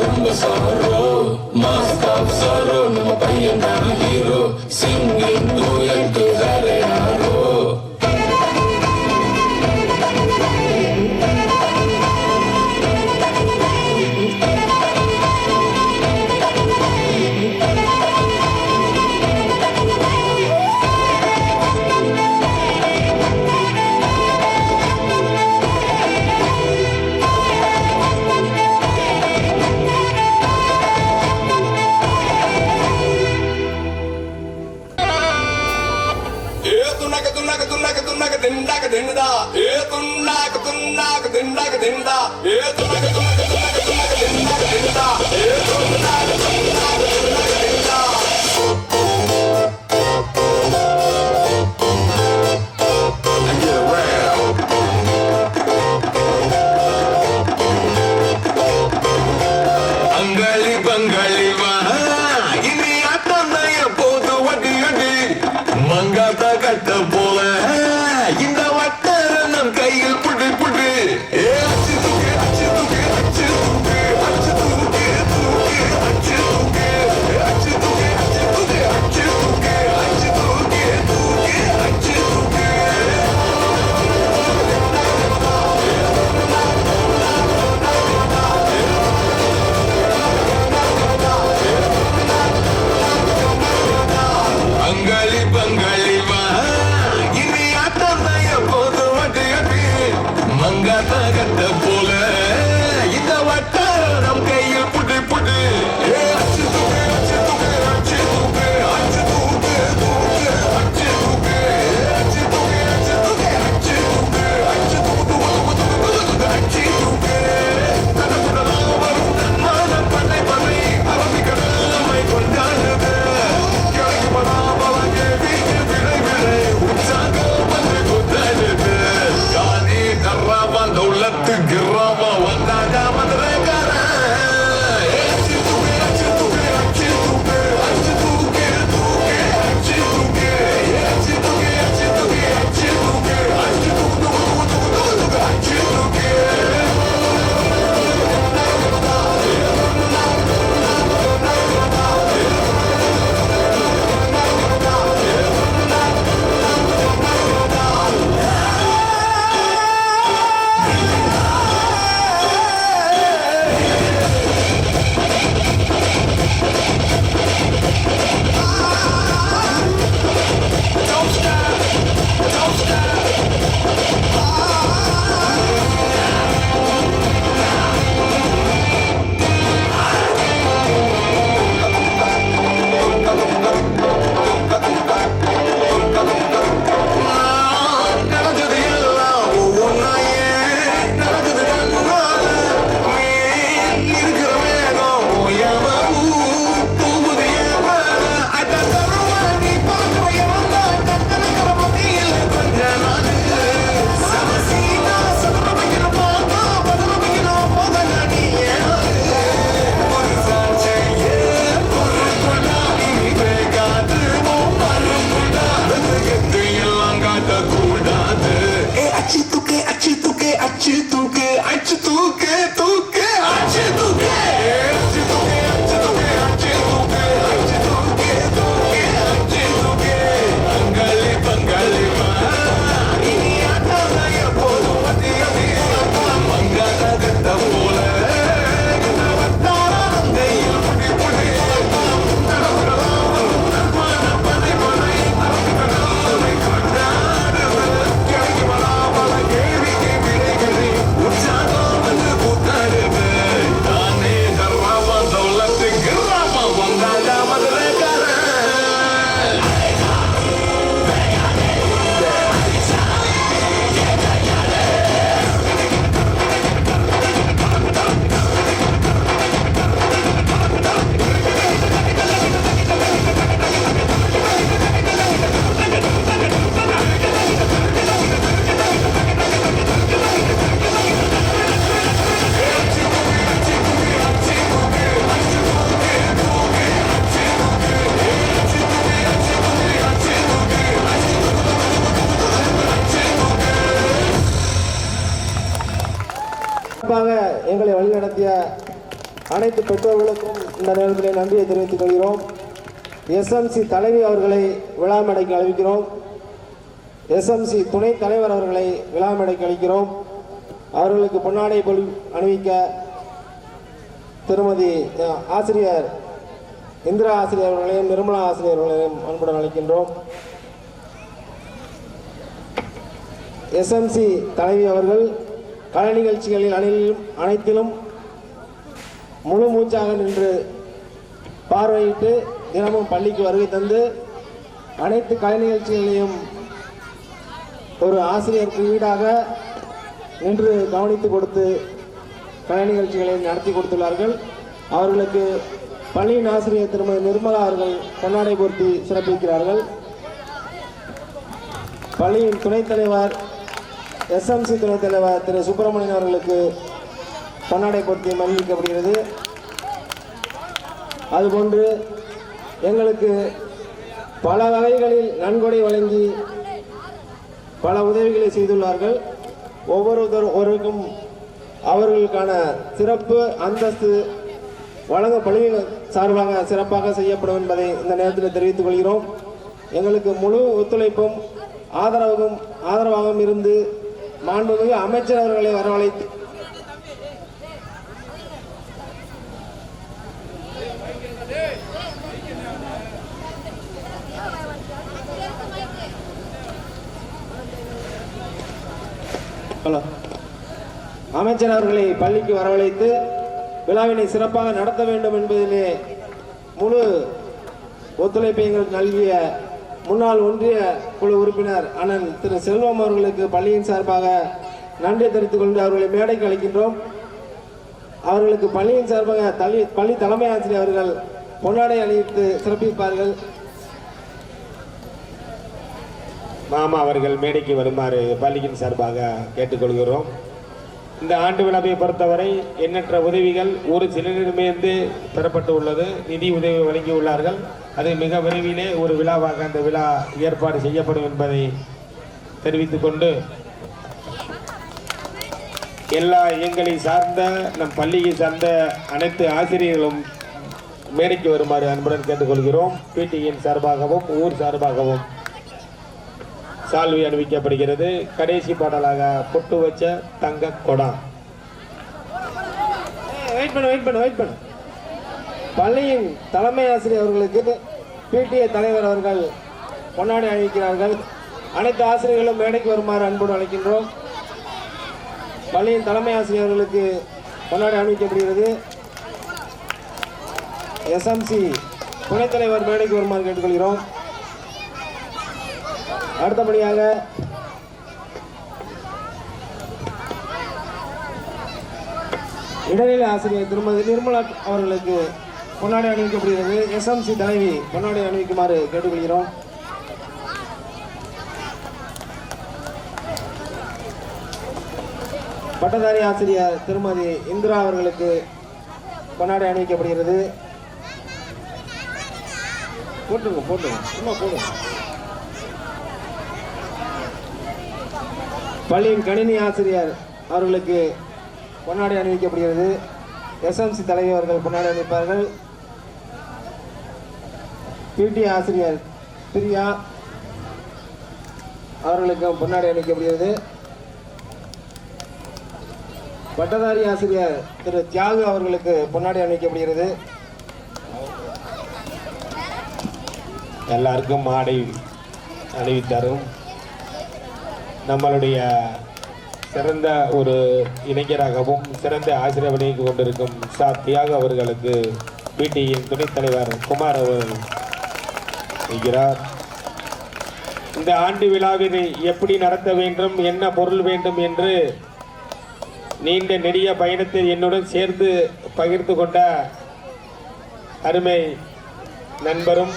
ரொம்ப சாரோ மாஸ்டாப் சாரோ நம்ம பையன் தான் ஹீரோ துண்ணாக்கு துண்ணாக்கு துண்ணாக்கு திண்டாக்கு தின்னுதா ஏ துண்ணாக்கு துண்ணாக்கு திண்டாக்கு தின்னுதா ஏ துண்ணாக்கு துண்ணாக்கு துண்ணாக்கு துண்ணாக்கு திண்டாக்கு தின்னுதா ஏ துண்ணாக்கு துண்ணாக்கு திண்டாக்கு தின்னுதா அங்காளி பங்காளி வா இனி ஆட்டம் போது வட்டி அடி மங்காத்த கட்ட போல இந்த வட்டார நம் கையில் புடி புடி ஏ அச்சு தூக்கு அச்சு தூக்கு அச்சு தூக்கு அச்சு தூக்கு தூக்கு அச்சு தூக்கு அச்சு தூக்கு அச்சு தூக்கு அச்சு தூக்கு அச்சு தூக்கு தூக்கு அச்சு தூக்கு அங்காளி பங்காளி வா இனி ஆட்டம் போது வட்டி அடி மங்காத்த கட்ட போல இந்த வட்டார நம் கையில் புடி புடி ஏ அச்சு தூக்கு அச்சு தூக்கு அச்சு தூக்கு அச்சு தூக்கு தூக்கு அச்சு தூக்கு அச்சு தூக்கு அச்சு தூக்கு அச்சு தூக்கு அச்சு தூக்கு அச்சு தூக்கு தனக்குடலாம் வரும் தன்மான பண்ணை பண்ணை அரபிக்கடல் நம்மை கொண்டாடுது கிழக்கு மனாபவன் வீட்டு விளை விளை உற்சாகம் வந்து கொண்டாடுது காணி கர்ராமன் தௌலத்து கிராம வந்தாங்க மதுரைக்காரன் அச்சு தூக்கு அச்சு தூக்கு அச்சு தூக்கு அச்சு தூக்கு தூக்கு அச்சு தூக்கு அச்சு தூக்கு அச்சு தூக்கு அச்சு தூக்கு அச்சு தூக்கு அச்சு தூக்கு நடந்தது எல்லாம் ஒவ்வொன்னாயே நடக்குது கண்ணால இருக்கிற வேகம் ஓயாம பூவுது ஏம அட தருவா நீ பார்க்க வந்தா கண்ணனுக்கிற மத்தியில் கொஞ்ச நாடு சமசீனா சதுர வைக்கணும் பார்த்தா பதில வைக்கணும் போதல நீ ஒரு சாட்சியே ஒரு கொண்டாடி வேகாது மறுபுடா எத்து எல்லாம் காட்டக்கூடாது ஏ அச்சு தூக்கு அச்சு தூக்கு அச்சு தூக்கு அச்சு தூக்கு தூக்கு அச்சு தூக்கு அச்சு தூக்கு அச்சு தூக்கு அச்சு தூக்கு அச்சு தூக்கு தூக்கு அச்சு தூக்கு அங்காளி பங்காளி வா இனி ஆட்டம் போதும் அதி அதி மங்காத கட்ட போல இந்த வட்டாரம் கையில் புடி புடி சிறப்பாக எங்களை வழிநடத்திய அனைத்து பெற்றோர்களுக்கும் இந்த நேரத்தில் நன்றியை தெரிவித்துக் கொள்கிறோம். எஸ்எம்சி தலைவி அவர்களை விழா மேடைக்கு அழைக்கிறோம். எஸ்எம்சி துணைத் தலைவர் அவர்களை விழா மேடைக்கு அழைக்கிறோம். அவர்களுக்கு பொன்னாடை அணிவிக்க திருமதி ஆசிரியர் இந்திரா ஆசிரியர் அவர்களையும் நிர்மலா ஆசிரியர் அவர்களையும் அன்புடன் அழைக்கின்றோம். எஸ்எம்சி தலைவி அவர்கள் கலை நிகழ்ச்சிகளில் அனைத்திலும் முழு மூச்சாக நின்று பார்வையிட்டு தினமும் பள்ளிக்கு வருகை தந்து அனைத்து கலை நிகழ்ச்சிகளையும் ஒரு ஆசிரியருக்கு ஈடாக நின்று கவனித்து கொடுத்து கலை நிகழ்ச்சிகளை நடத்தி கொடுத்துள்ளார்கள். அவர்களுக்கு பள்ளியின் ஆசிரியர் திருமதி நிர்மலா அவர்கள் பொன்னாடை போர்த்தி சிறப்பிக்கிறார்கள். பள்ளியின் துணைத் தலைவர் எஸ்எம்சி துணைத் தலைவர் திரு சுப்பிரமணியன் அவர்களுக்கு பொன்னாடை போர்த்தி மகிழ்விக்கப்படுகிறது. அதுபோன்று எங்களுக்கு பல வகைகளில் நன்கொடை வழங்கி பல உதவிகளை செய்துள்ளார்கள். ஒவ்வொருவருக்கும் அவர்களுக்கான சிறப்பு அந்தஸ்து வழங்க பள்ளியின் சார்பாக சிறப்பாக செய்யப்படும் என்பதை இந்த நேரத்தில் தெரிவித்துக் கொள்கிறோம். எங்களுக்கு முழு ஒத்துழைப்பும் ஆதரவாகவும் இருந்து மாண்புமிகு அமைச்சர் அவர்களை வரவழைத்து அமைச்சர் அவர்களை பள்ளிக்கு வரவழைத்து விழாவினை சிறப்பாக நடத்த வேண்டும் என்பதிலே முழு ஒத்துழைப்பை எங்களுக்கு நல்கிய முன்னாள் ஒன்றிய குழு உறுப்பினர் அண்ணன் திரு செல்வம் அவர்களுக்கு பள்ளியின் சார்பாக நன்றி தெரிவித்துக் கொண்டு அவர்களை மேடைக்கு அழைக்கின்றோம். அவர்களுக்கு பள்ளியின் சார்பாக பள்ளி தலைமை ஆசிரியர் அவர்கள் பொன்னாடை அணிவித்து சிறப்பிப்பார்கள். மாமா அவர்கள் மேடைக்கு வருமாறு பள்ளியின் சார்பாக கேட்டுக்கொள்கிறோம். இந்த ஆண்டு விழாவை பொறுத்தவரை எண்ணற்ற உதவிகள் ஒரு சிலரிடமிருந்து பெறப்பட்டு உள்ளது. நிதி உதவி வழங்கியுள்ளார்கள். அது மிக விரைவிலே ஒரு விழாவாக அந்த விழா ஏற்பாடு செய்யப்படும் என்பதை தெரிவித்துக் கொண்டு எல்லா எங்களை சார்ந்த நம் பள்ளியை சார்ந்த அனைத்து ஆசிரியர்களும் மேடைக்கு வருமாறு அன்புடன் கேட்டுக்கொள்கிறோம். பிடியின் சார்பாகவும் ஊர் சார்பாகவும் சால்வி அணிவிக்கப்படுகிறது. கடைசி பாடலாக பொட்டு வச்ச தங்க கொடா. வெயிட் பண்ணு. பள்ளியின் தலைமை ஆசிரியர் அவர்களுக்கு பிடிஏ தலைவர் அவர்கள் பொன்னாடை அணிவிக்கிறார்கள். அனைத்து ஆசிரியர்களும் மேடைக்கு வருமாறு அன்போடு அழைக்கின்றோம். பள்ளியின் தலைமை ஆசிரியர் அவர்களுக்கு பொன்னாடை அணிவிக்கப்படுகிறது. எஸ்எம்சி துணைத் தலைவர் மேடைக்கு வருமாறு கேட்டுக்கொள்கிறோம். அடுத்தபடியாக இடைநிலை ஆசிரியர் திருமதி நிர்மலா அவர்களுக்கு பொன்னாடை அணிவிக்கப்படுகிறது. எஸ்எம்சி தலைவி பொன்னாடை அணிவிக்குமாறு கேட்டுக்கொள்கிறோம். பட்டதாரி ஆசிரியர் திருமதி இந்திரா அவர்களுக்கு பொன்னாடை அணிவிக்கப்படுகிறது. போட்டுருங்க சும்மா போடுங்க. பள்ளியின் கணினி ஆசிரியர் அவர்களுக்கு பொன்னாடை அணிவிக்கப்படுகிறது. எஸ்எம்சி தலைவர் அவர்கள் பொன்னாடை அணிவிப்பார்கள். பிடி ஆசிரியர் பிரியா அவர்களுக்கு பொன்னாடை அணிவிக்கப்படுகிறது. பட்டதாரி ஆசிரியர் திரு தியாகு அவர்களுக்கு பொன்னாடை அணிவிக்கப்படுகிறது. எல்லாருக்கும் ஆடை அணிவித்தாரும் நம்மளுடைய சிறந்த ஒரு இளைஞராகவும் சிறந்த ஆசிரியர் வழங்கி கொண்டிருக்கும் தியாகு அவர்களுக்கு பிடியின் துணைத் தலைவர் குமார் அவர்கள் இருக்கிறார். இந்த ஆண்டு விழாவினை எப்படி நடத்த வேண்டும், என்ன பொருள் வேண்டும் என்று நீண்ட நெடிய பயணத்தில் என்னுடன் சேர்ந்து பகிர்ந்து கொண்ட அருமை நண்பரும்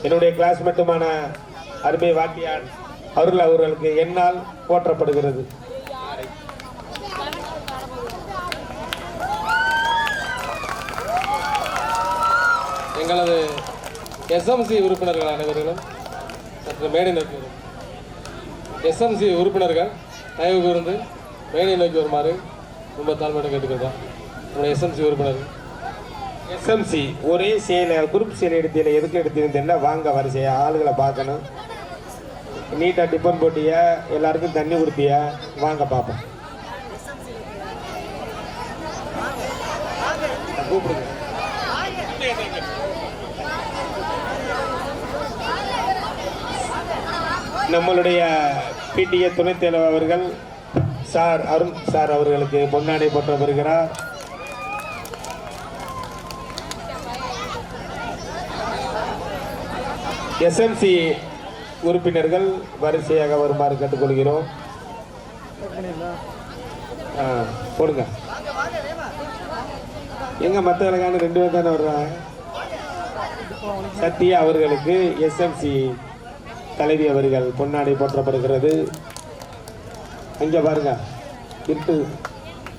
என்னுடைய கிளாஸ்மேட்டுமான அருமை வாத்தியார் அவர்களுக்கு என்னால் போற்றப்படுகிறது. எங்களது எஸ்எம்சி உறுப்பினர்கள் அனைவர்களும் சற்று மேடை நோக்கி வரும். எஸ்எம்சி உறுப்பினர்கள் தயவு கூர்ந்து மேடை நோக்கி வருமாறு ரொம்ப தாழ்மையுடன் கேட்டுக்கிறோம். நம்முடைய எஸ்எம்சி உறுப்பினர்கள் எஸ்எம்சி ஒரே சேலை குரூப் சேலை எடுத்தீங்க, எதுக்கு எடுத்தீங்கன்னா வாங்க வரிசையா ஆளுகளை பார்க்கணும். நீட்டாக டிஃபன் போட்டிய, எல்லாருக்கும் தண்ணி கொடுத்திய, வாங்க பார்ப்போம். கூப்பிடுங்க. நம்மளுடைய பிடிஏ துணைத் தலைவர் அவர்கள் சார் அருண் சார் அவர்களுக்கு பொன்னாடை போற்ற வருகிறார். எஸ்எம்சி உறுப்பினர்கள் வரிசையாக வருமாறு கேட்டுக்கொள்கிறோம். போடுங்க. எங்க மற்றவர்களுக்கான 2 பேர் தானே வர்றாங்க. சத்யா அவர்களுக்கு எஸ்எம்சி தலைவி அவர்கள் பொன்னாடை போற்றப்படுகிறது. அங்கே பாருங்க இட்டு.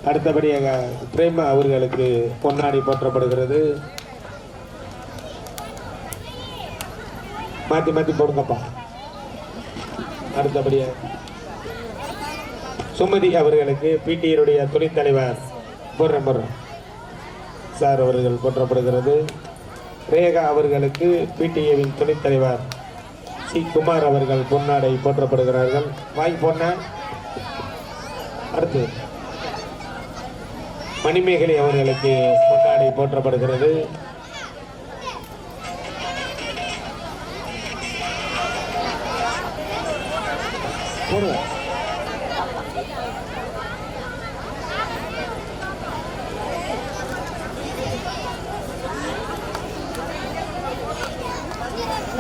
அடுத்தபடியாக பிரேமா அவர்களுக்கு பொன்னாடை போற்றப்படுகிறது. மாற்றி மாற்றி போடுங்கப்பா. அடுத்தபடியாக சுமதி அவர்களுக்கு பிடிஏருடைய துணைத் தலைவர் போடுறேன் சார் அவர்கள் போற்றப்படுகிறது. ரேகா அவர்களுக்கு பிடிஏவின் துணைத் தலைவர் சி குமார் அவர்கள் பொன்னாடை போற்றப்படுகிறார்கள். வாங்கி போன. அடுத்து மணிமேகலை அவர்களுக்கு பொன்னாடை போற்றப்படுகிறது.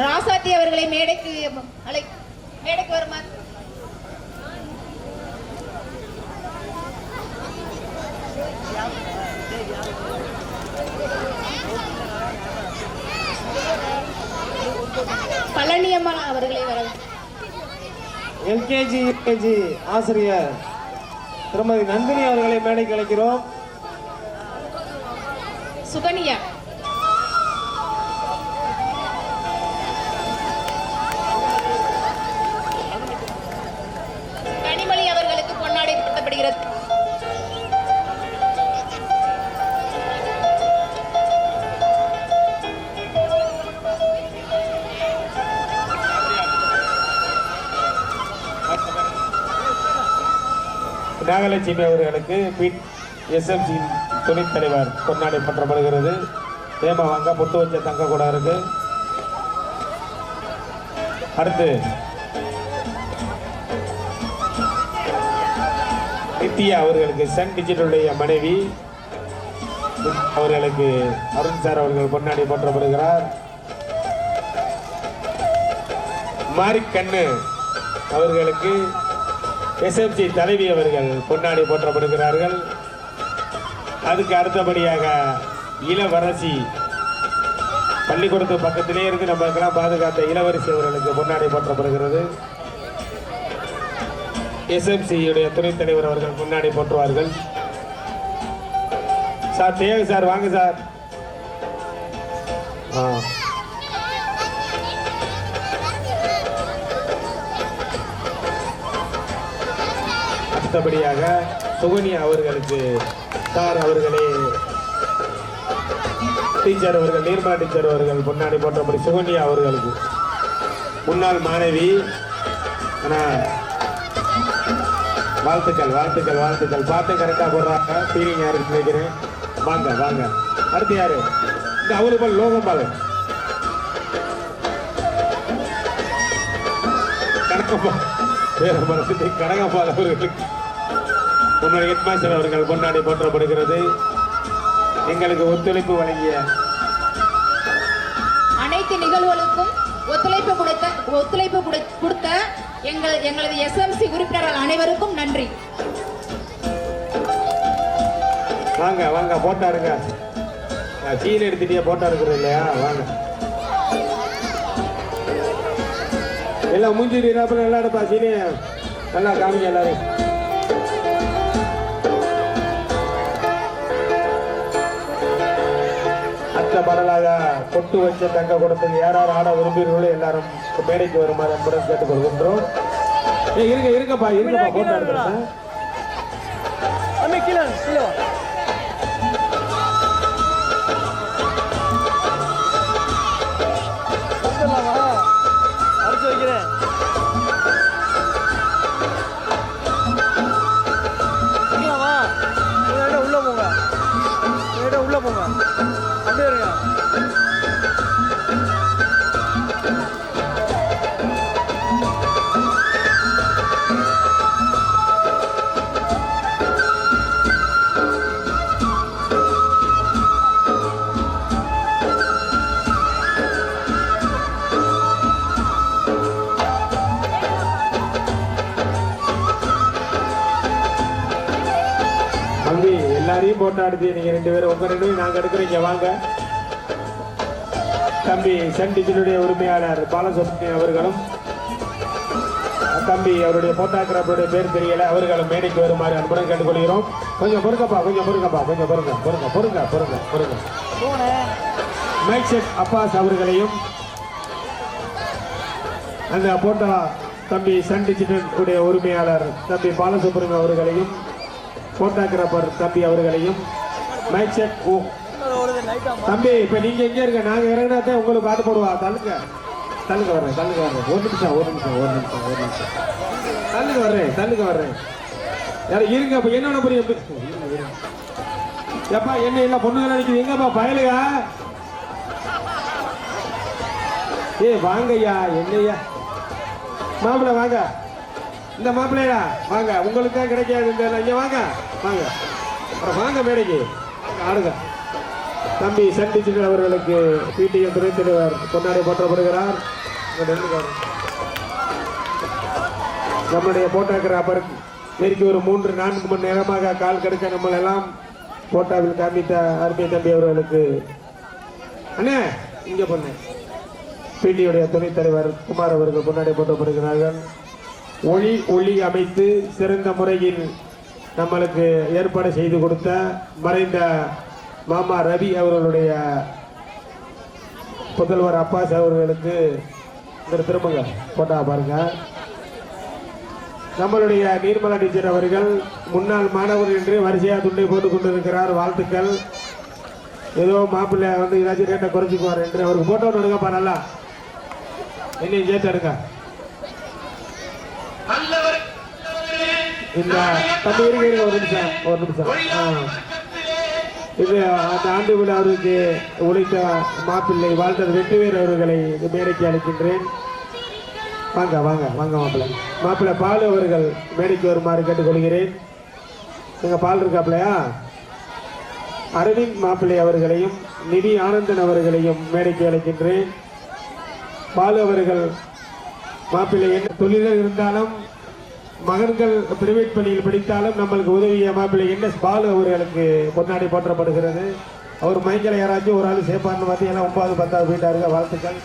ராசாத்தி அவர்களை மேடைக்கு வருமாறு. பழனியம்மன் அவர்களை வர. எல்கேஜி யூகேஜி ஆசிரியர் திருமதி நந்தினி அவர்களை மேடைக்கு அழைக்கிறோம். சுகன்யா. கனிமொழி அவர்களுக்கு பொன்னாடை போற்றப்படுகிறது. நாகலட்சுமி அவர்களுக்கு எஸ்எம்சி துணைத் தலைவர் பொன்னாடை போற்றப்படுகிறது. ஏமா வாங்க, பொட்டு வச்ச தங்க கூட இருக்கு. அடுத்து நித்யா அவர்களுக்கு சன் டிஜிட்டலுடைய மனைவி அவர்களுக்கு அருண் சார் அவர்கள் பொன்னாடை போற்றப்படுகிறார். மாரிக்கண்ணு அவர்களுக்கு எஸ்எம்சி தலைவி அவர்கள் பொன்னாடை போற்றப்படுகிறார்கள். அதுக்கு அடுத்தபடியாக இளவரசி பள்ளிக்கூடத்து பக்கத்திலே இருந்து நமக்கெல்லாம் பாதுகாத்த இளவரசி அவர்களுக்கு பொன்னாடை போற்றப்படுகிறது. எஸ்எம்சியுடைய துணைத் தலைவர் அவர்கள் முன்னாடி போற்றுவார்கள். சார் தேவை சார், வாங்க சார். அடுத்தபடியாக சுகன்யா அவர்களுக்கு சார் அவர்களே டீச்சர் அவர்கள், நீர்மா டீச்சர் அவர்கள் பொன்னாடி போற்றபடி சுகன்யா அவர்களுக்கு முன்னாள் மாணவி. வாழ்த்துக்கள் வாழ்த்துக்கள் வாழ்த்துக்கள். பாட்டு கரெக்டாக போடுறாங்க. ஃபீலிங் யாருக்கு நினைக்கிறேன். வாங்க வாங்க. அடுத்து யாரு? இந்த அவருபால் லோகம்பால் கனகம்பால் கனகம்பால் அவர்களுக்கு முன்னாடி ஹெட்மாஸ்டர் அவர்கள் பொன்னாடி போற்றப்படுகிறது. எங்களுக்கு ஒத்துழைப்பு வழங்கிய அனைத்து நிகழ்வுகளுக்கும் ஒத்துழைப்பு கொடுத்த எங்களது எஸ்எம்சி உறுப்பினர்கள் அனைவருக்கும் நன்றி. வாங்க வாங்க, போட்டா இருங்க. சீல் எடுத்துட்டியா? போட்டா இருக்கிறது இல்லையா? வாங்க எல்லாம் மூஞ்சி அப்புறம் நல்லா எடுப்பா. சீனே நல்லா காமிங்க எல்லாரும். அடுத்த பாடலாக பொட்டு வச்ச தங்க கூடத்துக்கு யாராவது ஆட விரும்புகிறீர்களோ எல்லாரும் மேடைக்கு வருமாறு அன்புடன் கேட்டுக்கொள்கின்றோம். இருங்க இருங்கப்பா இருங்கப்பா, போட்டோ எடுக்கிறேன். அடிச்சு வைக்கிறேன். உள்ள போங்க, உள்ள போங்க. அப்படியே இருங்க. எல்லாரையும் போட்டோ எடுத்து நீங்க 2 பேரும் உங்க 2 பேரும் நாங்க எடுக்கிறீங்க வாங்க. தம்பி சன் டிஜிட்டலுடைய உரிமையாளர் பாலசுப்ரமணியன் அவர்களும் தம்பி அவருடைய போட்டோகிராஃபருடைய பேர் தெரியல அவர்களும் மேடைக்கு வருமாறு அன்புடன் கேட்டுக்கொள்கிறோம். கொஞ்சம் பொறுங்கப்பா கொஞ்சம் பொறுங்க. மைக் செட் அப்பாஸ் அவர்களையும் அந்த போட்டோ தம்பி சன் டிஜிட்டல் உடைய உரிமையாளர் தம்பி பாலசுப்ரமணியன் அவர்களையும் போட்டோகிராஃபர் தம்பி அவர்களையும் மைக் செட் தம்பி இப்ப நீங்க எங்க இருக்க நாங்க இறங்கினா உங்களுக்கு பாட்டு போடுவா. தள்ளுங்க வர்றேன் ஒரு நிமிஷம் தள்ளுங்க வர்றேன் யாரும் இருங்க. அப்ப என்னோட புரிய எப்பா என்ன இல்ல பொண்ணுங்க நினைக்குது எங்கப்பா பயலுங்க. வாங்கய்யா என்னையா மாப்பிள்ள வாங்க. இந்த மாப்பிள்ளையா வாங்க உங்களுக்கு கிடைக்காது. இங்க வாங்க மேடைக்கு ஆடுங்க. தம்பி சன் டிஜிட்டல் அவர்களுக்கு பிடிஎம் துணைத் தலைவர் கொண்டாடி போற்றப்படுகிறார். நம்முடைய போட்டோகிராஃபர் நெருக்கி ஒரு 3-4 மணி நேரமாக கால் கெடுக்க நம்ம எல்லாம் போட்டோவில் காமித்த அருமை தம்பி அவர்களுக்கு அண்ணே இங்க பொண்ணு பிடியுடைய துணைத் தலைவர் குமார் அவர்கள் கொண்டாடி போற்றப்படுகிறார்கள். ஒளி அமைத்து சிறந்த முறையில் நம்மளுக்கு ஏற்பாடு செய்து கொடுத்த மறைந்த மாமா ரவி அவர்களுடைய புதல்வர் அப்பாஸ் அவர்களுக்கு திரும்புங்க போட்டா பாருங்க. நம்மளுடைய நீர்மலா டீச்சர் அவர்கள் முன்னாள் மாணவர் என்று வரிசையா துண்டை போட்டுக் கொண்டிருக்கிறார். வாழ்த்துக்கள். ஏதோ மாப்பிள்ளை வந்து ஏதாச்சும் ரேட்டை குறைச்சிக்குவார் என்று அவருக்கு போட்டோ எடுங்கப்பா. நல்லா என்னையும் சேர்த்து எடுங்க. இந்த தம்பி இருக்க ஒரு நிமிஷம் இது அந்த ஆண்டு விழாவிற்கு உழைத்த மாப்பிள்ளை வாழ்த்தர் வெற்றிவேர் அவர்களை மேடைக்கு அழைக்கின்றேன். வாங்க மாப்பிள்ளை பாலு அவர்கள் மேடைக்கு வருமாறு கேட்டுக்கொள்கிறேன். எங்க பால் இருக்காப்லையா அரவிந்த் மாப்பிள்ளை அவர்களையும் நிதி ஆனந்தன் அவர்களையும் மேடைக்கு அழைக்கின்றேன். பாலு அவர்கள் மாப்பிள்ளை என்ன தொழிலில் இருந்தாலும் மகன்கள் பிரைவேட் பள்ளியில் படித்தாலும் நம்மளுக்கு உதவிய மாப்பிள்ளை NS பாலு அவர்களுக்கு கொண்டாடி போற்றப்படுகிறது. அவர் மைக்கில் யாராச்சும் ஒரு ஆள் சேப்பான்னு பார்த்தீங்கன்னா 9, 10 போயிட்டாருங்க. வாழ்த்துக்கள்.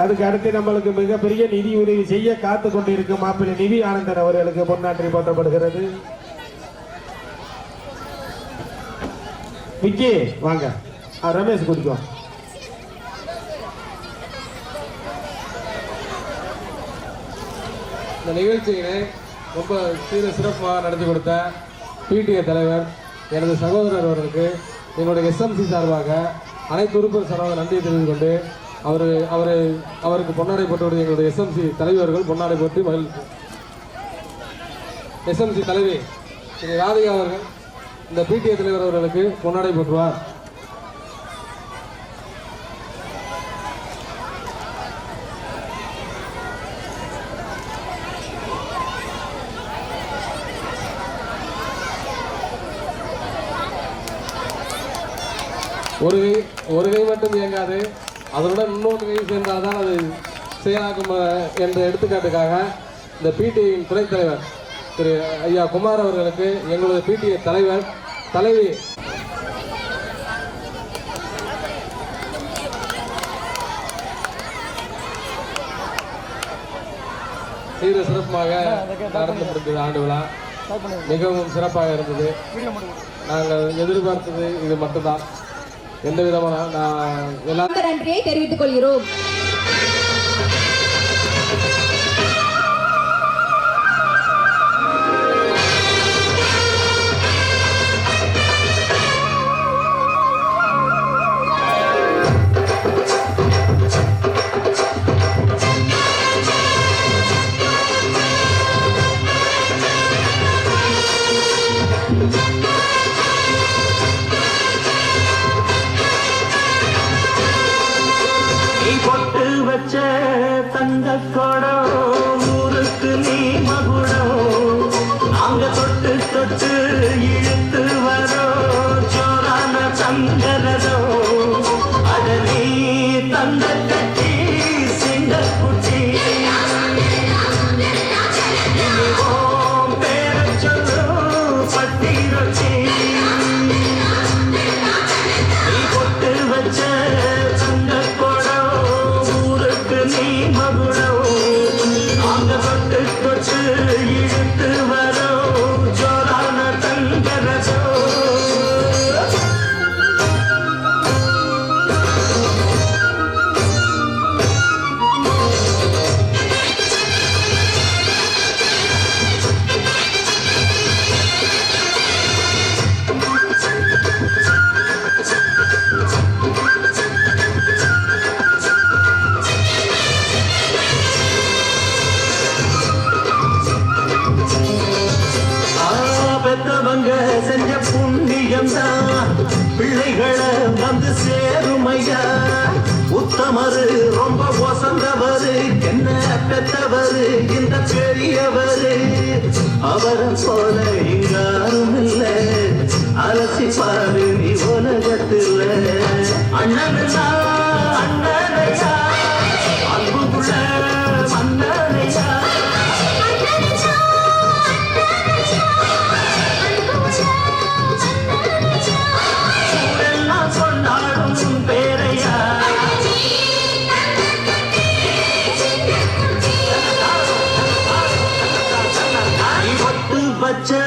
அதுக்கு அடுத்து நம்மளுக்கு மிகப்பெரிய நிதி உதவி செய்ய காத்து கொண்டிருக்கும் மாப்பிள்ளை நிதி ஆனந்தன் அவர்களுக்கு பொன்னாற்றி போற்றப்படுகிறது. விக்கி வாங்க. ரமேஷ் குடிக்கும். இந்த நிகழ்ச்சியினை ரொம்ப சிறப்பாக நடத்தி கொடுத்த பிடிஏ தலைவர் எனது சகோதரர் அவர்களுக்கு எங்களுடைய SMC சார்பாக அனைத்து உறுப்பினர் சார்பாக நன்றியை தெரிவித்துக் கொண்டு அவருக்கு பொன்னாடை போட்டு எங்களுடைய SMC தலைவர்கள் பொன்னாடை போட்டு மகிழ்ச்சி. SMC தலைவி திரு ராதிகா அவர்கள் இந்த பிடிஏ தலைவர் அவர்களுக்கு பொன்னாடை போட்டுவார். ஒரு கை மட்டும் இயங்காது, அதனுடன் இன்னொரு கை சேர்ந்தால்தான் அது செயலாக்கும் என்ற எடுத்துக்காட்டுக்காக இந்த பிடிஐயின் துணைத் தலைவர் திரு ஐயா குமார் அவர்களுக்கு எங்களுடைய பிடிஐ தலைவர் தலைவி சிறப்பாக நடந்து முடிந்தது. ஆண்டு விழா மிகவும் சிறப்பாக இருந்தது. நாங்கள் எதிர்பார்த்தது இது மட்டும்தான். எந்த விதமான நன்றியை தெரிவித்துக் கொள்கிறோம். பட்டி பெத்தவங்க செஞ்ச புண்ணியம்தான் பிள்ளைகளை வந்து சேருமையா உத்தமரு ரொம்ப வசந்தவரு என்ன பெத்தவரு இந்த பெரியவரு அவரை போல இங்காரும் இல்ல அலசி பாரு நீ உலகத்துல அண்ணனுனா அண்ணனையா அன்புக்குள்ள மன்னனையா எல்லாம் சொன்னாலும் பேரையா பச்சை